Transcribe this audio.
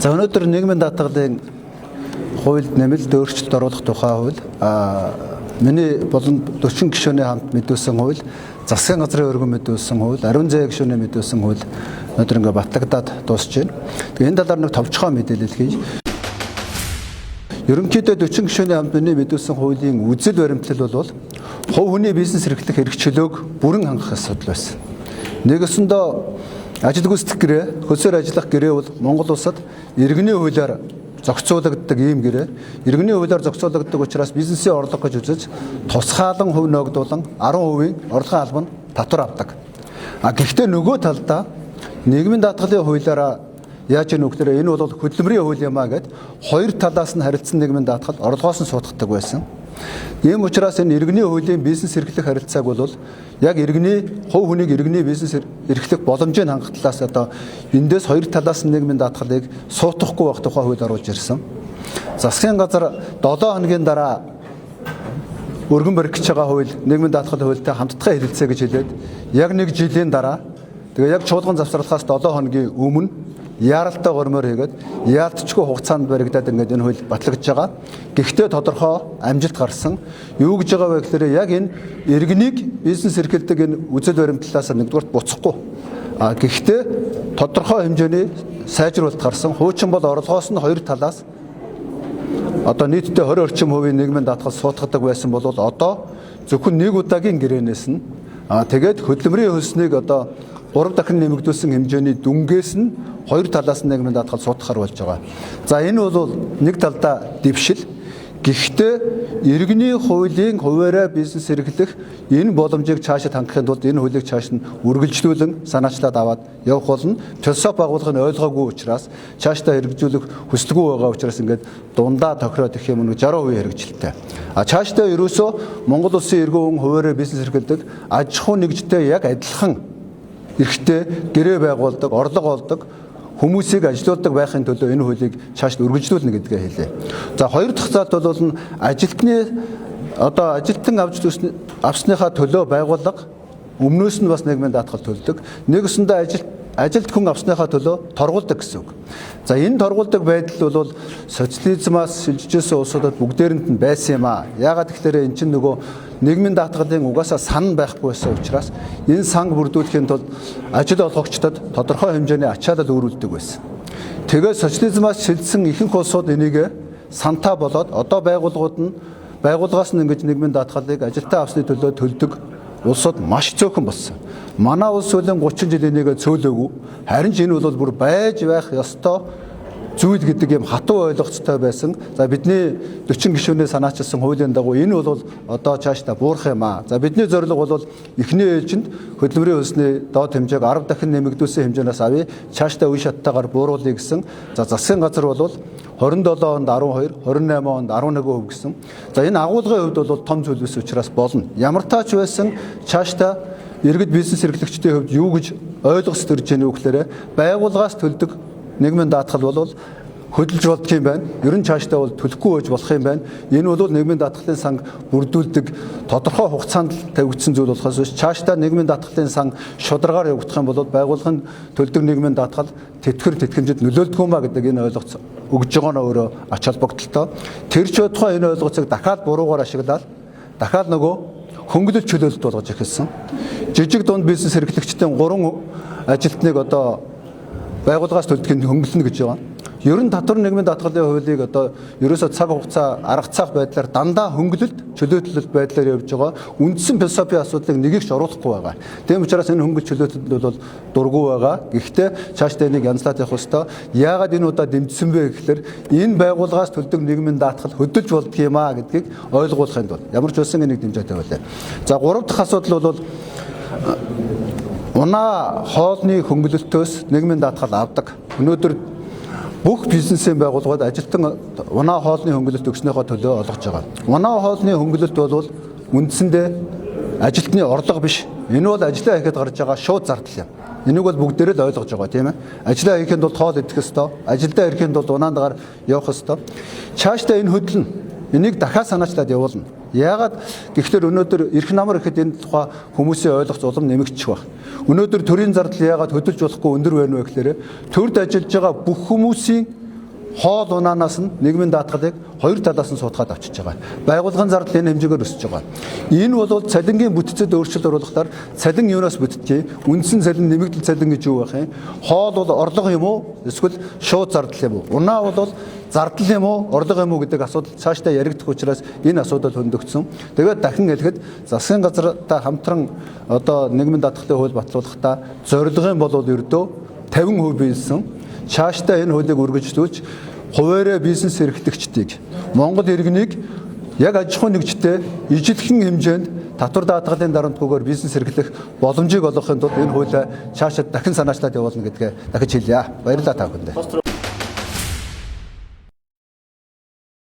За өнөөдөр нийгмийн даатгалын хуульд нэмэлт өөрчлөлт оруулах тухай хууль миний болон 40 гишүүний хамт мэдүүлсэн хууль, засгийн газрын өргөн мэдүүлсэн хууль, ариун зай гишүүний мэдүүлсэн хууль өнөөдөр ингээ батлагдаад дуусж байна. Тэгээ энэ талаар нэг товчхон мэдээлэл хийж. Ерөнхийдөө 40 гишүүний хамт миний мэдүүлсэн хуулийн үзэл баримтлал бол хувь хүний бизнес эрхлэх эрх чөлөөг бүрэн хангах асуудал байсан. Нэгсэндээ ажил гүйцэтгэх гэрээ, хөлсөөр ажиллах гэрээ бол Монгол улсад иргэний хуулиар зохицуулагддаг ийм гэрээ. Иргэний хуулиар зохицуулагддаг учраас бизнесийн орлого гэж үзэж тусгаалan хувь ногдуулан 10% орлогын албан татвар авдаг. Гэхдээ нөгөө талдаа нийгмийн даатгалын хуулиараа яаж ийм нөхдөр энэ бол хөдөлмөрийн хууль юм а гэд хоёр талаас нь харилцсан нийгмийн даатгал орлогоос нь сууддаг байсан. Ийм учраас энэ иргэний хуулийн бизнес эрхлэх харилцааг бол яг иргэний хувь хүнийг иргэний бизнес эрхлэх боломжийг хангах талаас одоо эндээс хоёр талаас нь нийгмийн даатгалыг суутахгүй байх тухай хууль оруулж ирсэн. Засгийн газар 7 хоногийн дараа өргөн баригдаж байгаа хууль нийгмийн даатгалын хуультай хамтдаа хэлэлцээ гэж хэлээд яг 1 жилийн дараа тэгээ яг чуулган завсарлахаас 7 хоногийн өмнө яаралтай гормоор хийгээд яалтчгүй хугацаанд баригдаад ингээд энэ хууль батлагдж байгаа. Гэхдээ тодорхой амжилт гарсан. Юу гэж байгаа вэ гэхээр яг энэ иргэнийг бизнес эрхэлдэг энэ үзэл баримтлалаас нэгдүгээр буцахгүй. Гэхдээ тодорхой хэмжээний сайжруулалт гарсан. Хуучин бол орлогоос нь хоёр талаас одоо нийтдээ 20 орчим хувийн нийгмийн даатгал суудгадаг байсан бол одоо зөвхөн нэг удаагийн гэрээнээс нь тэгээд хөдөлмөрийн хөлснийг одоо 3 дахин нэмэгдүүлсэн хэмжээний дүнгээс нь хоёр талаас нь нийгмийн даатгал суудахаар болж байгаа. За энэ бол нэг талдаа дэвшил. Гэхдээ иргэний хуулийн хуваарай бизнес эрхлэх энэ боломжийг цаашид хангахын тулд энэ хуулийг цааш нь үргэлжлүүлэн санаачлаад аваад явах болно. Философи байгууллагын ойлгоогүй учраас цаашдаа хэрэгжүүлэх хүсэлгүй байгаа учраас ингээд дундаа тохироод их юм нэг 60% хэрэгжилтэй. Цаашдаа ерөөсөө Монгол улсын иргэн хүн хуваарай бизнес эрхэлдэг аж ахуй нэгжтэй яг адилхан эрхтэй гэрээ байгуулдаг, орлого олдог хүмүүсийг ажилуулдаг байхын төлөө энэ хуулийг цаашд үргэлжлүүлнэ гэдгээ хэлээ. За хоёр дахь зат бол ажилтан авсныхаа төлөө байгууллага өмнөөс нь бас нийгмийн даатгал төлдөг. Нэгэсэндээ ажилт хүн авсныхаа төлөө торгуулдаг гэсэн үг. За энэ торгуулдаг байдал бол социализмаас шилжижсэн улсуудад бүгдээрэнд нь байсан юм а. Яагаад гэхээр эн чинь нөгөө нийгмийн даатгалын угаасаа сан байхгүй байсан учраас энэ санг бүрдүүлэхийн тулд ажил олгогчдод тодорхой хэмжээний ачаалал өөрүүлдэг байсан. Тэгээд социализмаас шилжсэн ихэнх улсууд энийг сантаа болоод одоо байгууллагаас нь ингэж нийгмийн даатгалыг ажилтаа авсны төлөө төлдөг улсууд маш цөөхөн болсон. Манай улс үлийн 30 жил энийг цөөлөөгүй. Харин ч энэ бол бүр байж байх ёстой зүйл гэдэг юм хатуу ойлгоцтой байсан. За бидний 40 гишүүнээ санаачилсан хуулийн дагуу энэ бол одоо цаашдаа буурах юм аа. За бидний зорилго бол эхний ээлжинд хөдөлмөрийн хөлсний доод хэмжээг 10 дахин нэмэгдүүлсэн хэмжээнээс авъя. Цаашдаа үе шаттайгаар бууруулъя гэсэн. За засгийн газар бол 27 онд 12, 28 онд 11% гэсэн. За энэ агуулгын хувьд бол том зүйл биш учраас болно. Ямар таач байсан цаашдаа иргэд бизнес эрхлэгчдийн хувьд юу гэж ойлгос төрж яах вэ гэхээр байгууллагаас төлдөг нийгмийн даатгал бол хөдөлж болдго юм байна. Ер нь цаашдаа бол төлөхгүй байж болох юм байна. Энэ бол нийгмийн даатгалын санг бүрдүүлдэг тодорхой хугацаанд тавигдсан зүйл болохоос биш цаашдаа нийгмийн даатгалын санг шударгаар явагдах юм бол байгууллагын төлдөг нийгмийн даатгал тэтгэмжид нөлөөлдөг юм а гэдэг энэ ойлголт өгж байгаа нь өөрөө ач холбогдолтой. Тэр ч бодохоо энэ ойлголцыг дахиад буруугаар ашиглаад дахиад нөгөө хөнгөлөлт чөлөөлөлт болгож эхэлсэн. Жижиг дунд бизнес эрхлэгчдийн 3 ажилтныг одоо байгууллагаас төлдөг хөнгөлнө гэж байгаа. Ер нь татвар нийгмийн даатгалын хуулийг одоо ерөөсөө цаг хугацаа арга цаах байдлаар дандаа хөнгөлөлт чөлөөтлөлт байдлаар явж байгаа. Үндсэн философийн асуудлыг нэгийг ч оруулахгүй байгаа. Тийм учраас энэ хөнгөлөлт чөлөөтлөл бол дургүй байгаа. Гэхдээ цаашдаа энийг янзлаад явах ёстой. Яагаад энэ удаа дэмжсэн бэ гэхээр энэ байгууллагаас төлдөг нийгмийн даатгал хөдөлж болдго юм а гэдгийг ойлгуулахын тулд ямар ч улсын энийг дэмжиж тавиалаа. За 3 дахь асуудал бол унаа хоолны хөнгөлөлтөөс нийгмийн даатгал авдаг. Өнөөдөр бүх бизнесийн байгууллагууд ажилтан унаа хоолны хөнгөлөлт өгснөөхөө төлөө олгож байгаа. Унаа хоолны хөнгөлөлт бол үндсэндээ ажилтны орлого биш. Энэ бол ажиллаа хийхэд гарч байгаа шууд зардал юм. Энийг бол бүгдээрээ л ойлгож байгаа тийм ээ. Ажиллаа хийхэд бол хоол идэх ёстой. Ажилдаа ирэхэд бол унаандагаар явах ёстой. Цаашдаа энэ хөдлөн энийг дахиад санаачлаад явуулна. Яагаад гэхдээ өнөөдөр эрх намар ихэд энэ тухай хүмүүсийн ойлгох зулам нэмэгдчих баг. Өнөөдөр төрийн зардал яагаад хөдөлж болохгүй өндөр байна вэ гэхээр төрд ажиллаж байгаа бүх хүмүүсийн хоол унаанаас нь нийгмийн даатгалыг хоёр талаас нь суудгаад авчиж байгаа. Байгууллагын зардал энэ хэмжээгээр өсөж байгаа. Энэ бол цалингийн бүтцэд өөрчлөлт оруулахаар цалин юунаас бүтдгийг, үндсэн цалин нэмэгдэл цалин гэж юу байх юм? Хоол бол орлого юм уу? Эсвэл шууд зардал юм уу? Унаа бол зардал юм уу, орлого юм уу гэдэг асуудал цаашдаа яригдах учраас энэ асуудал хөндөгдсөн. Тэгээд дахин хэлэхэд засгийн газартай хамтран одоо нийгмийн даатгалын хууль батлуулахдаа зорилго юм бол ердөө 50% биелсэн. Цаашдаа энэ хуулийг үргэлжлүүлж хуваарь бизнес эрхлэгчдийг Монгол иргэнийг яг аж ахуй нэгжтэй ижилхэн хэмжээнд татвар даатгалын дарамтгүйгээр бизнес эрхлэх боломжийг олгохын тулд энэ хуулийг цаашаа дахин санаачлаад явуулна гэдгээ дахиж хэлье. Баярлалаа та бүхэнд.